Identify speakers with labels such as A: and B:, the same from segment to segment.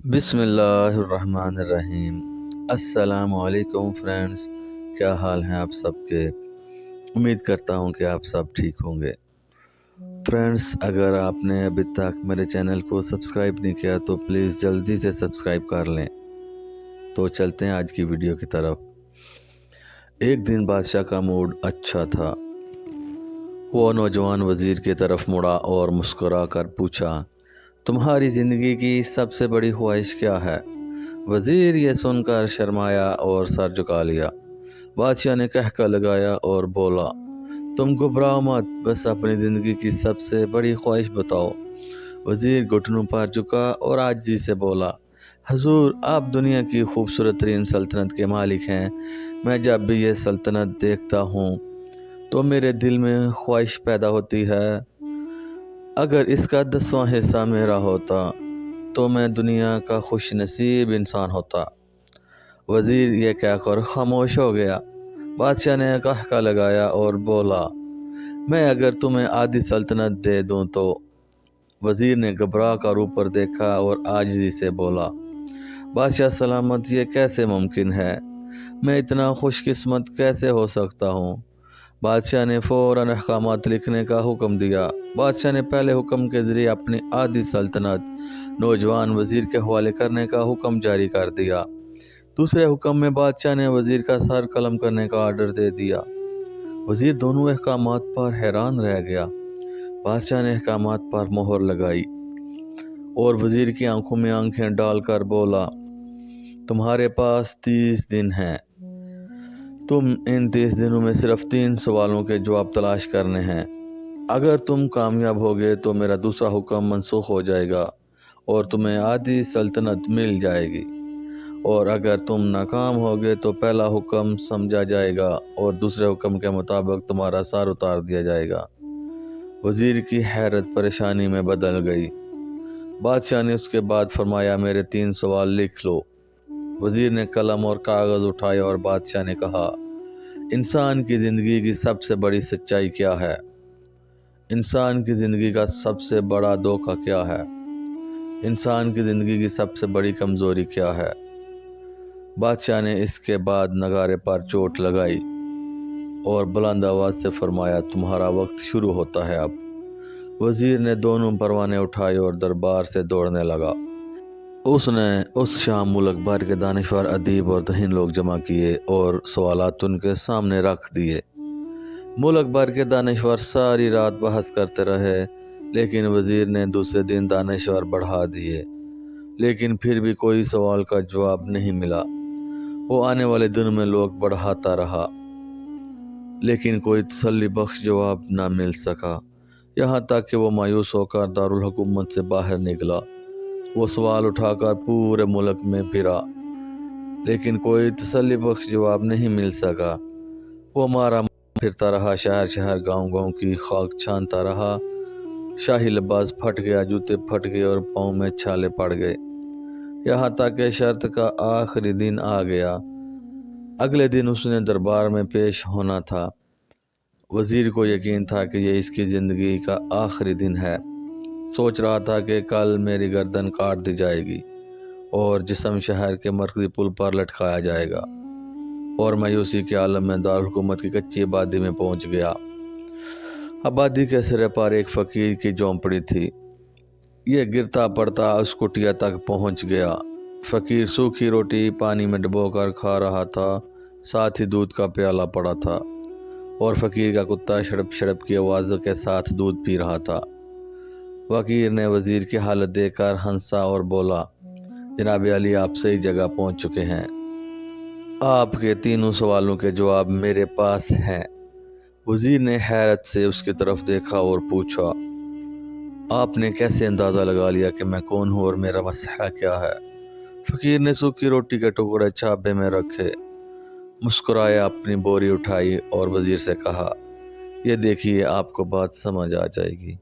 A: بسم اللہ الرحمن الرحیم۔ السلام علیکم فرینڈز، کیا حال ہیں آپ سب کے؟ امید کرتا ہوں کہ آپ سب ٹھیک ہوں گے۔ فرینڈز، اگر آپ نے ابھی تک میرے چینل کو سبسکرائب نہیں کیا تو پلیز جلدی سے سبسکرائب کر لیں۔ تو چلتے ہیں آج کی ویڈیو کی طرف۔ ایک دن بادشاہ کا موڈ اچھا تھا۔ وہ نوجوان وزیر کی طرف مڑا اور مسکرا کر پوچھا، تمہاری زندگی کی سب سے بڑی خواہش کیا ہے؟ وزیر یہ سن کر شرمایا اور سر جھکا لیا۔ بادشاہ نے کہکا لگایا اور بولا، تم گھبراؤ مت، بس اپنی زندگی کی سب سے بڑی خواہش بتاؤ۔ وزیر گھٹنوں پر جھکا اور عاجزی سے بولا، حضور، آپ دنیا کی خوبصورت ترین سلطنت کے مالک ہیں۔ میں جب بھی یہ سلطنت دیکھتا ہوں تو میرے دل میں خواہش پیدا ہوتی ہے، اگر اس کا 10واں حصہ میرا ہوتا تو میں دنیا کا خوش نصیب انسان ہوتا۔ وزیر یہ کہہ کر خاموش ہو گیا۔ بادشاہ نے کہکا لگایا اور بولا، میں اگر تمہیں آدھی سلطنت دے دوں تو؟ وزیر نے گھبرا کر اوپر دیکھا اور عاجزی سے بولا، بادشاہ سلامت، یہ کیسے ممکن ہے؟ میں اتنا خوش قسمت کیسے ہو سکتا ہوں؟ بادشاہ نے فوراً احکامات لکھنے کا حکم دیا۔ بادشاہ نے پہلے حکم کے ذریعے اپنی آدھی سلطنت نوجوان وزیر کے حوالے کرنے کا حکم جاری کر دیا۔ دوسرے حکم میں بادشاہ نے وزیر کا سر قلم کرنے کا آرڈر دے دیا۔ وزیر دونوں احکامات پر حیران رہ گیا۔ بادشاہ نے احکامات پر مہر لگائی اور وزیر کی آنکھوں میں آنکھیں ڈال کر بولا، تمہارے پاس 30 دن ہیں۔ تم ان 30 دنوں میں صرف 3 سوالوں کے جواب تلاش کرنے ہیں۔ اگر تم کامیاب ہوگے تو میرا دوسرا حکم منسوخ ہو جائے گا اور تمہیں آدھی سلطنت مل جائے گی، اور اگر تم ناکام ہوگے تو پہلا حکم سمجھا جائے گا اور دوسرے حکم کے مطابق تمہارا سر اتار دیا جائے گا۔ وزیر کی حیرت پریشانی میں بدل گئی۔ بادشاہ نے اس کے بعد فرمایا، میرے 3 سوال لکھ لو۔ وزیر نے قلم اور کاغذ اٹھائے اور بادشاہ نے کہا، انسان کی زندگی کی سب سے بڑی سچائی کیا ہے؟ انسان کی زندگی کا سب سے بڑا دھوکہ کیا ہے؟ انسان کی زندگی کی سب سے بڑی کمزوری کیا ہے؟ بادشاہ نے اس کے بعد نگارے پر چوٹ لگائی اور بلند آواز سے فرمایا، تمہارا وقت شروع ہوتا ہے اب۔ وزیر نے دونوں پروانے اٹھائے اور دربار سے دوڑنے لگا۔ اس نے اس شام ملک بھر کے دانشور، ادیب اور ذہین لوگ جمع کیے اور سوالات ان کے سامنے رکھ دیے۔ ملک بھر کے دانشور ساری رات بحث کرتے رہے، لیکن وزیر نے دوسرے دن دانشور بڑھا دیے، لیکن پھر بھی کوئی سوال کا جواب نہیں ملا۔ وہ آنے والے دنوں میں لوگ بڑھاتا رہا، لیکن کوئی تسلی بخش جواب نہ مل سکا، یہاں تک کہ وہ مایوس ہو کر دارالحکومت سے باہر نکلا۔ وہ سوال اٹھا کر پورے ملک میں پھرا، لیکن کوئی تسلی بخش جواب نہیں مل سکا۔ وہ مارا پھرتا رہا، شہر شہر، گاؤں گاؤں کی خاک چھانتا رہا۔ شاہی لباس پھٹ گیا، جوتے پھٹ گئے اور پاؤں میں چھالے پڑ گئے، یہاں تک کہ شرط کا آخری دن آ گیا۔ اگلے دن اس نے دربار میں پیش ہونا تھا۔ وزیر کو یقین تھا کہ یہ اس کی زندگی کا آخری دن ہے۔ سوچ رہا تھا کہ کل میری گردن کاٹ دی جائے گی اور جسم شہر کے مرکزی پل پر لٹکایا جائے گا، اور مایوسی کے عالم میں دارالحکومت کی کچی آبادی میں پہنچ گیا۔ آبادی کے سرے پر ایک فقیر کی جھونپڑی تھی۔ یہ گرتا پڑتا اس کٹیا تک پہنچ گیا۔ فقیر سوکھی روٹی پانی میں ڈبو کر کھا رہا تھا، ساتھ ہی دودھ کا پیالہ پڑا تھا، اور فقیر کا کتا شڑپ شڑپ کی آوازوں کے ساتھ دودھ پی رہا تھا۔ فقیر نے وزیر کی حالت دیکھ کر ہنسا اور بولا، جناب علی، آپ صحیح جگہ پہنچ چکے ہیں۔ آپ کے 3 سوالوں کے جواب میرے پاس ہیں۔ وزیر نے حیرت سے اس کی طرف دیکھا اور پوچھا، آپ نے کیسے اندازہ لگا لیا کہ میں کون ہوں اور میرا مسئلہ کیا ہے؟ فقیر نے سوکھی روٹی کے ٹکڑے چھاپے میں رکھے، مسکرایا، اپنی بوری اٹھائی اور وزیر سے کہا، یہ دیکھیے، آپ کو بات سمجھ آ جائے گی۔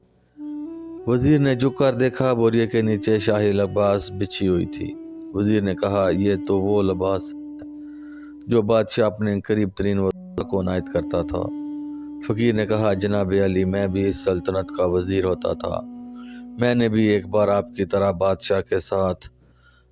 A: وزیر نے جھک کر دیکھا، بوریے کے نیچے شاہی لباس بچھی ہوئی تھی۔ وزیر نے کہا، یہ تو وہ لباس ہے جو بادشاہ اپنے قریب ترین وزراء کو عنایت کرتا تھا۔ فقیر نے کہا، جناب علی، میں بھی اس سلطنت کا وزیر ہوتا تھا۔ میں نے بھی ایک بار آپ کی طرح بادشاہ کے ساتھ